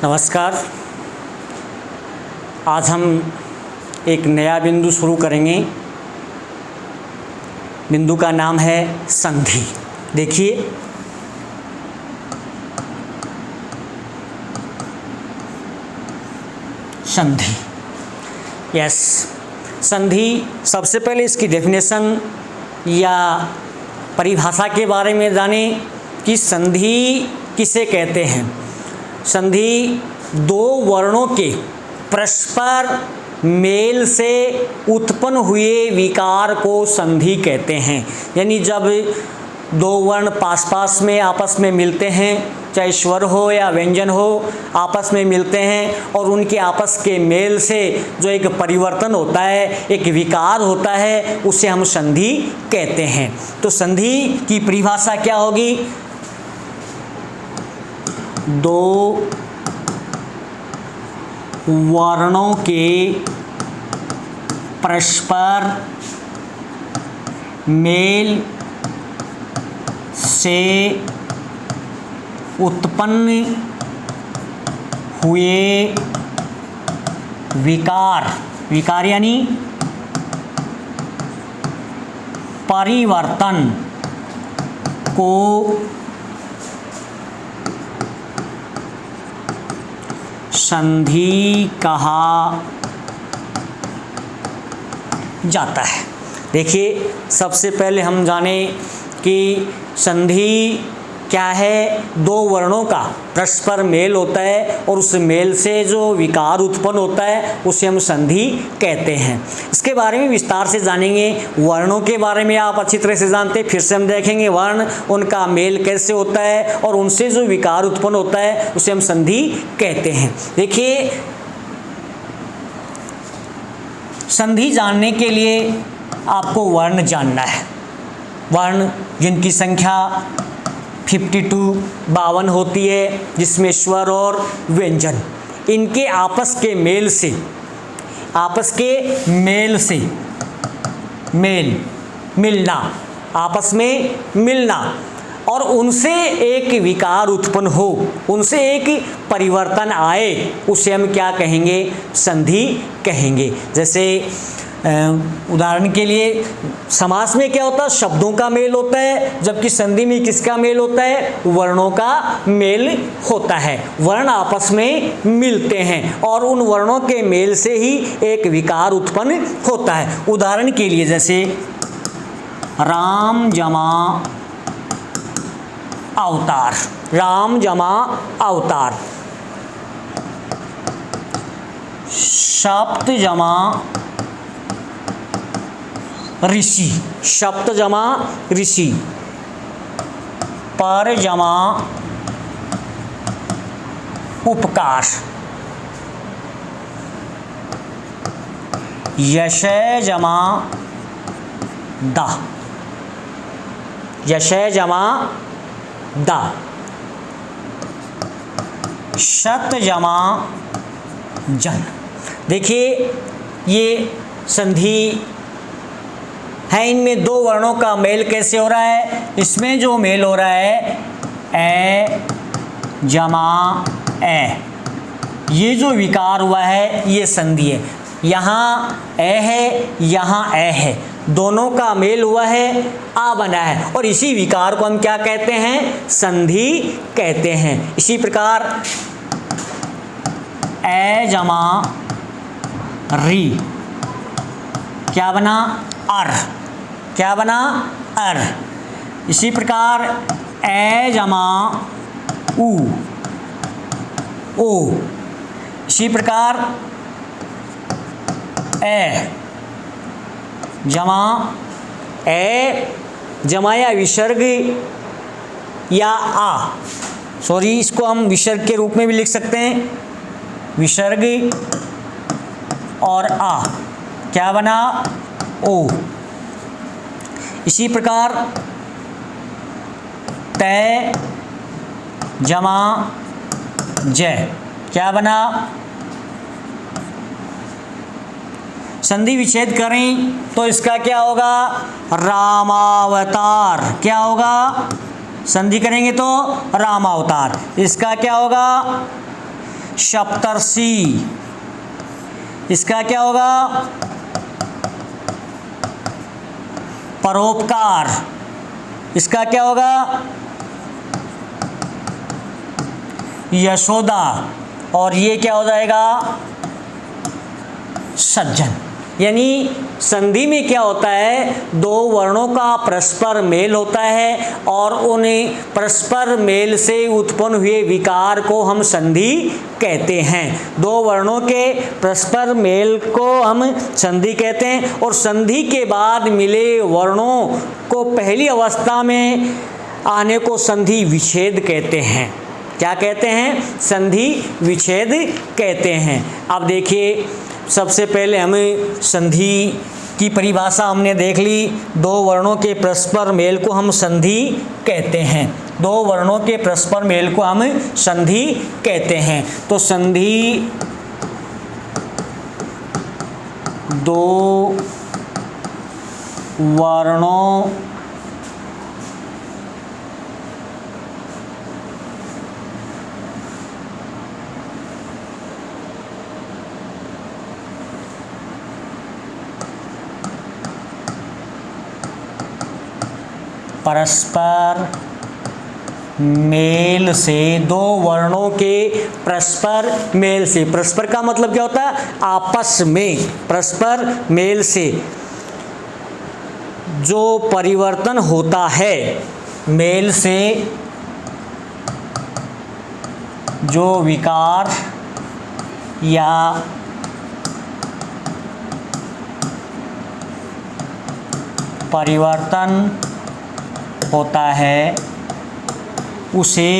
नमस्कार। आज हम एक नया बिंदु शुरू करेंगे। बिंदु का नाम है संधि। देखिए, संधि। यस, संधि। सबसे पहले इसकी डेफिनेशन या परिभाषा के बारे में जानें कि संधि किसे कहते हैं। संधि दो वर्णों के परस्पर मेल से उत्पन्न हुए विकार को संधि कहते हैं। यानी जब दो वर्ण पास पास में आपस में मिलते हैं, चाहे स्वर हो या व्यंजन हो, आपस में मिलते हैं और उनके आपस के मेल से जो एक परिवर्तन होता है, एक विकार होता है, उसे हम संधि कहते हैं। तो संधि की परिभाषा क्या होगी? दो वर्णों के परस्पर मेल से उत्पन्न हुए विकार यानी परिवर्तन को संधि कहा जाता है। देखिए, सबसे पहले हम जानें कि संधि क्या है। दो वर्णों का परस्पर मेल होता है और उस मेल से जो विकार उत्पन्न होता है उसे हम संधि कहते हैं। इसके बारे में विस्तार से जानेंगे। वर्णों के बारे में आप अच्छी तरह से जानते हैं, फिर से हम देखेंगे वर्ण, उनका मेल कैसे होता है और उनसे जो विकार उत्पन्न होता है उसे हम संधि कहते हैं। देखिए, संधि जानने के लिए आपको वर्ण जानना है। वर्ण जिनकी संख्या 52 होती है, जिसमें स्वर और व्यंजन इनके आपस के मेल से मिलना, आपस में मिलना और उनसे एक विकार उत्पन्न हो, उनसे एक परिवर्तन आए, उसे हम क्या कहेंगे? संधि कहेंगे। जैसे उदाहरण के लिए समास में क्या होता है? शब्दों का मेल होता है, जबकि संधि में किसका मेल होता है? वर्णों का मेल होता है। वर्ण आपस में मिलते हैं और उन वर्णों के मेल से ही एक विकार उत्पन्न होता है। उदाहरण के लिए जैसे राम जमा अवतार, राम जमा अवतार, सप्त जमा ऋषि, सप्त जमा ऋषि, पर जमा उपकार, यशय जमा दा, यशय जमा दा, शत जमा जन। देखिए, ये संधि है। इनमें दो वर्णों का मेल कैसे हो रहा है? इसमें जो मेल हो रहा है ए जमा ए, ये जो विकार हुआ है ये संधि है। यहाँ ए है, यहाँ ए है, दोनों का मेल हुआ है, आ बना है और इसी विकार को हम क्या कहते हैं? संधि कहते हैं। इसी प्रकार ए जमा री, क्या बना? अर, क्या बना? अर। इसी प्रकार ए जमा ऊ, ओ। इसी प्रकार ए जमा या विसर्ग या आ, सॉरी, इसको हम विसर्ग के रूप में भी लिख सकते हैं। विसर्ग और आ, क्या बना? ओ। इसी प्रकार तय जमा जय, क्या बना? संधि विच्छेद करें तो इसका क्या होगा? रामावतार। क्या होगा? संधि करेंगे तो रामावतार। इसका क्या होगा? सप्तर्षि, इसका क्या होगा? परोपकार, इसका क्या होगा? यशोदा, और ये क्या हो जाएगा? सज्जन। यानी संधि में क्या होता है? दो वर्णों का परस्पर मेल होता है और उन परस्पर मेल से उत्पन्न हुए विकार को हम संधि कहते हैं। दो वर्णों के परस्पर मेल को हम संधि कहते हैं और संधि के बाद मिले वर्णों को पहली अवस्था में आने को संधि विच्छेद कहते हैं। क्या कहते हैं? संधि विच्छेद कहते हैं। अब देखिए, सबसे पहले हमें संधि की परिभाषा हमने देख ली। दो वर्णों के परस्पर मेल को हम संधि कहते हैं। दो वर्णों के परस्पर मेल को हम संधि कहते हैं। तो संधि दो वर्णों परस्पर मेल से, दो वर्णों के परस्पर मेल से, परस्पर का मतलब क्या होता है? आपस में, परस्पर मेल से जो परिवर्तन होता है, मेल से जो विकार या परिवर्तन होता है उसे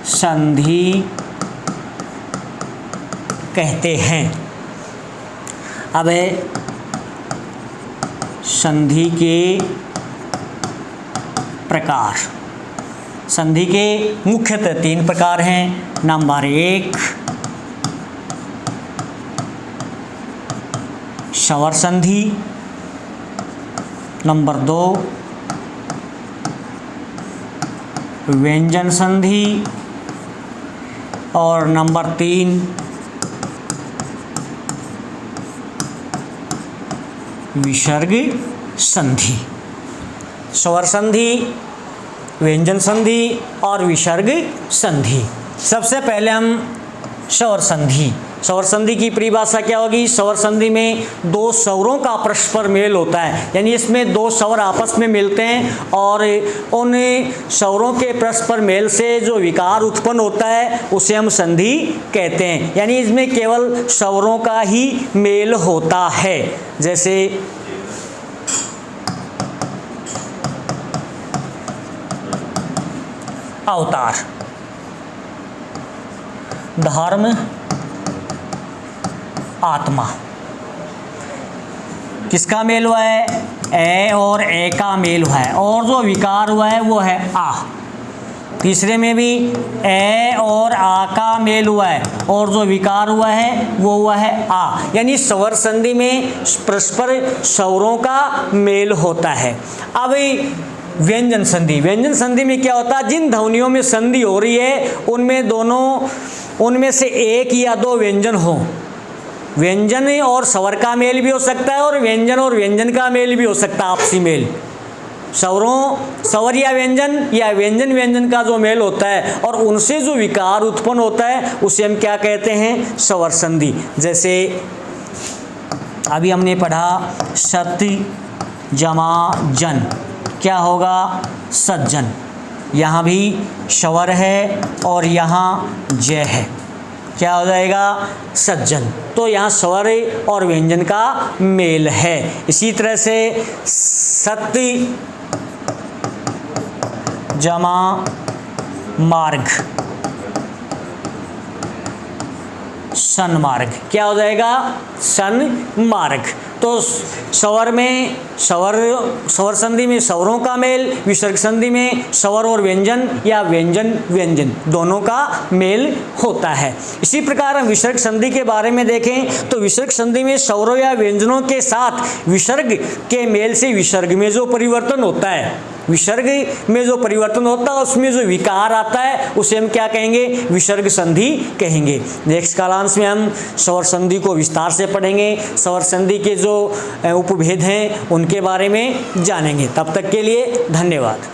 संधि कहते हैं। अब संधि के प्रकार, संधि के मुख्यतः तीन प्रकार हैं। नंबर 1 स्वर संधि, नंबर 2 व्यंजन संधि और नंबर 3 विसर्ग संधि। स्वर संधि, व्यंजन संधि और विसर्ग संधि। सबसे पहले हम स्वर संधि। स्वर संधि की परिभाषा क्या होगी? स्वर संधि में दो स्वरों का परस्पर मेल होता है, यानी इसमें दो स्वर आपस में मिलते हैं और उन स्वरों के परस्पर मेल से जो विकार उत्पन्न होता है उसे हम संधि कहते हैं। यानी इसमें केवल स्वरों का ही मेल होता है। जैसे अवतार, धर्म, आत्मा, किसका मेल हुआ है? ए और ए का मेल हुआ है और जो विकार हुआ है वो है आ। तीसरे में भी ए और आ का मेल हुआ है और जो विकार हुआ है वो हुआ है आ। यानी स्वर संधि में परस्पर स्वरों का मेल होता है। अब व्यंजन संधि, व्यंजन संधि में क्या होता है? जिन ध्वनियों में संधि हो रही है उनमें से एक या दो व्यंजन हो। व्यंजन और स्वर का मेल भी हो सकता है और व्यंजन का मेल भी हो सकता है, आपसी मेल। स्वर या व्यंजन का जो मेल होता है और उनसे जो विकार उत्पन्न होता है उसे हम क्या कहते हैं? स्वर संधि। जैसे अभी हमने पढ़ा सत्य जमा जन, क्या होगा? सज्जन। यहाँ भी स्वर है और यहाँ जय है, क्या हो जाएगा? सज्जन। तो यहाँ स्वर और व्यंजन का मेल है। इसी तरह से सत्य जमा मार्ग, सन्मार्ग, क्या हो जाएगा? सन्मार्ग। तो स्वर संधि में स्वरों का मेल, विसर्ग संधि में स्वर और व्यंजन या व्यंजन दोनों का मेल होता है। इसी प्रकार हम विसर्ग संधि के बारे में देखें तो विसर्ग संधि में स्वरों या व्यंजनों के साथ विसर्ग के मेल से विसर्ग में जो परिवर्तन होता है विसर्ग में जो परिवर्तन होता है उसमें जो विकार आता है उसे हम क्या कहेंगे, विसर्ग संधि कहेंगे। नेक्स्ट कालांश में हम स्वर संधि को विस्तार से पढ़ेंगे, स्वर संधि के जो उपभेद हैं उनके बारे में जानेंगे। तब तक के लिए धन्यवाद।